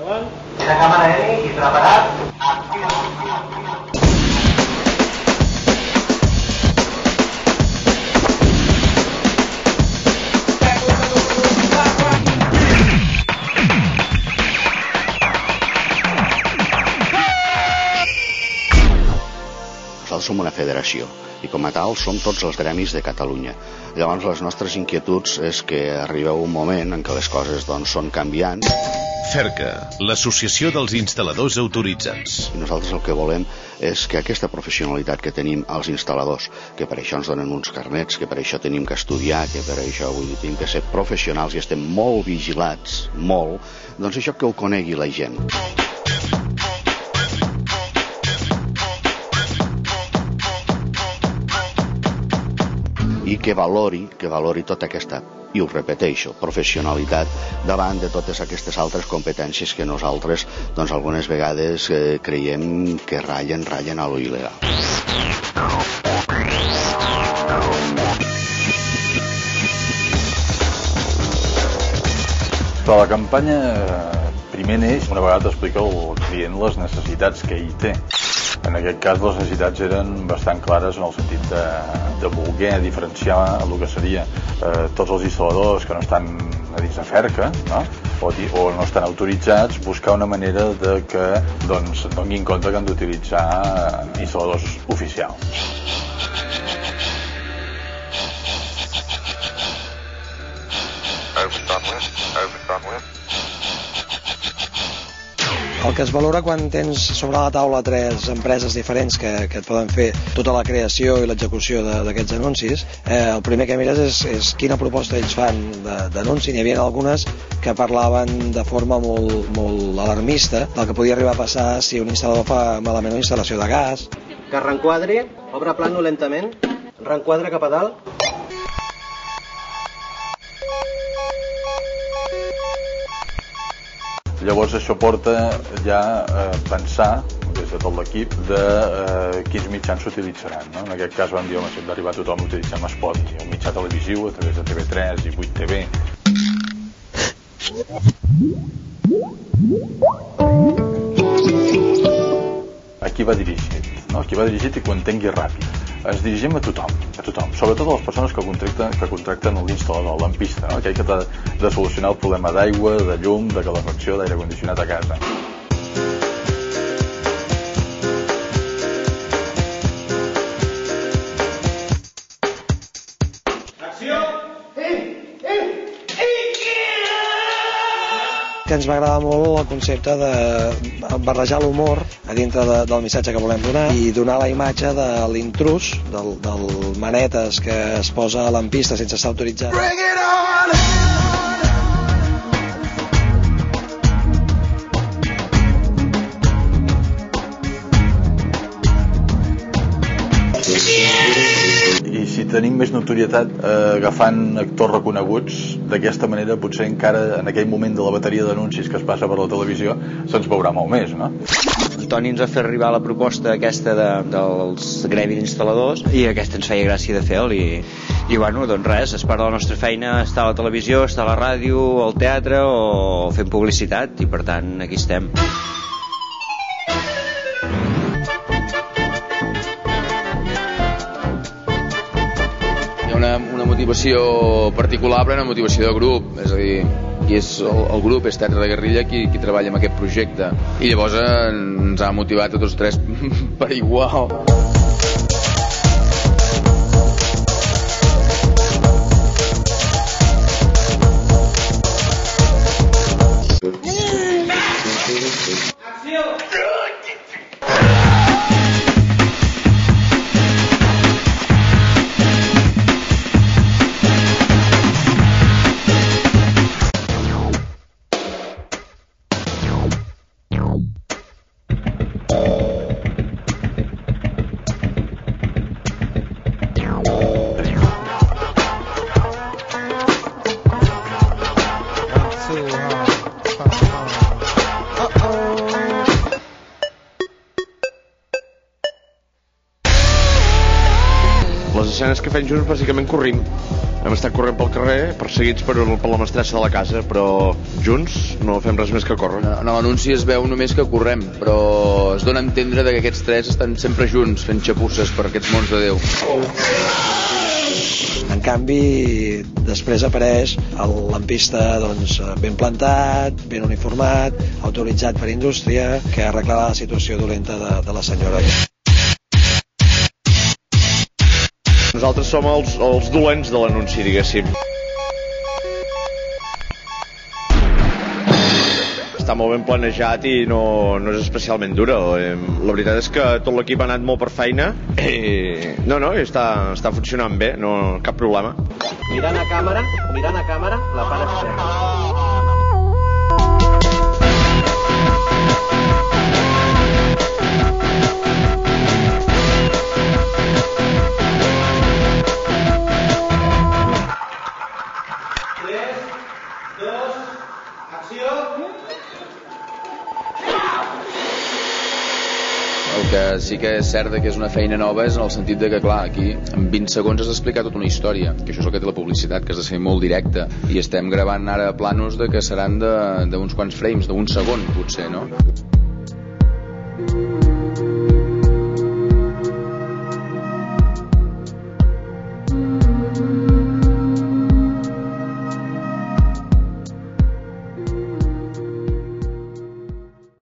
La càmera N i preparat. Nosaltres som una federació i com a tal som tots els gremis de Catalunya. Llavors les nostres inquietuds és que arriba un moment en què les coses són canviants. FERCA, l'Associació dels Instal·ladors Autoritzats. I nosaltres el que volem és que aquesta professionalitat que tenim els instal·ladors, que per això ens donen uns carnets, que per això tenim que estudiar, que per això tenim que ser professionals i estem molt vigilats, molt, doncs això que ho conegui la gent. I que valori tota aquesta, i ho repeteixo, professionalitat davant de totes aquestes altres competències que nosaltres, algunes vegades creiem que ratllen a lo il·legal. Però la campanya, primer neix, una vegada t'explica el client les necessitats que ell té. En aquest cas les necessitats eren bastant clares en el sentit de voler diferenciar el que seria tots els instal·ladors que no estan a dins de FERCA, no? O no estan autoritzats, buscar una manera de que donin compte que han d'utilitzar instal·ladors oficials. El que es valora quan tens sobre la taula 3 empreses diferents que et poden fer tota la creació i l'execució d'aquests anuncis, el primer que mires és quina proposta ells fan d'anunci. N'hi havia algunes que parlaven de forma molt alarmista del que podia arribar a passar si un instal·lador fa malament una instal·lació de gas. Que reenquadri, obre plano lentament, reenquadra cap a dalt. Llavors això porta ja a pensar, des de tot l'equip, de quins mitjans s'utilitzaran. En aquest cas vam dir, home, si hem d'arribar tothom utilitzem Espot, un mitjà televisiu a través de TV3 i 8TV. A qui va dirigit? A qui va dirigit i que ho entengui ràpid. Ens dirigim a tothom, sobretot a les persones que contracten l'instal·lador, l'ampista, aquell que ha de solucionar el problema d'aigua, de llum, de calefacció, d'aire condicionat a casa. Que ens va agradar molt el concepte de barrejar l'humor a dintre del missatge que volem donar i donar la imatge de l'intrús, del manetes que es posa a l'ampista sense estar autoritzat. I si tenim més notorietat agafant actors reconeguts, d'aquesta manera potser encara en aquell moment de la bateria d'anuncis que es passa per la televisió se'ns veurà molt més, no? Toni ens va fer arribar la proposta aquesta dels gremis d'instal·ladors i aquesta ens feia gràcia de fer-la i bueno, doncs res, és part de la nostra feina estar a la televisió, estar a la ràdio, al teatre o fent publicitat i per tant aquí estem. Una motivació particular però una motivació de grup, és a dir, i és el grup, és Teatre de Guerrilla qui treballa en aquest projecte i llavors ens ha motivat a tots tres per igual. Les escenes que fem junts bàsicament corrim. Hem estat corrent pel carrer, perseguits per la mestressa de la casa, però junts no fem res més que córrer. En l'anunci es veu només que correm, però es dona a entendre que aquests tres estan sempre junts fent xapusses per aquests mons de Déu. En canvi, després apareix el lampista doncs, ben plantat, ben uniformat, autoritzat per indústria, que arreglarà la situació dolenta de la senyora. Nosaltres som els dolents de l'anunci, diguéssim. Està molt ben planejat i no és especialment dura. La veritat és que tot l'equip ha anat molt per feina i està funcionant bé, no cap problema. Mirant a càmera, la part externa. El que sí que és cert que és una feina nova és en el sentit de que, clar, aquí en 20 segons has d'explicar tota una història, que això és el que té la publicitat, que has de ser molt directe, i estem gravant ara planos de que seran d'uns quants frames, d'un segon, potser, no?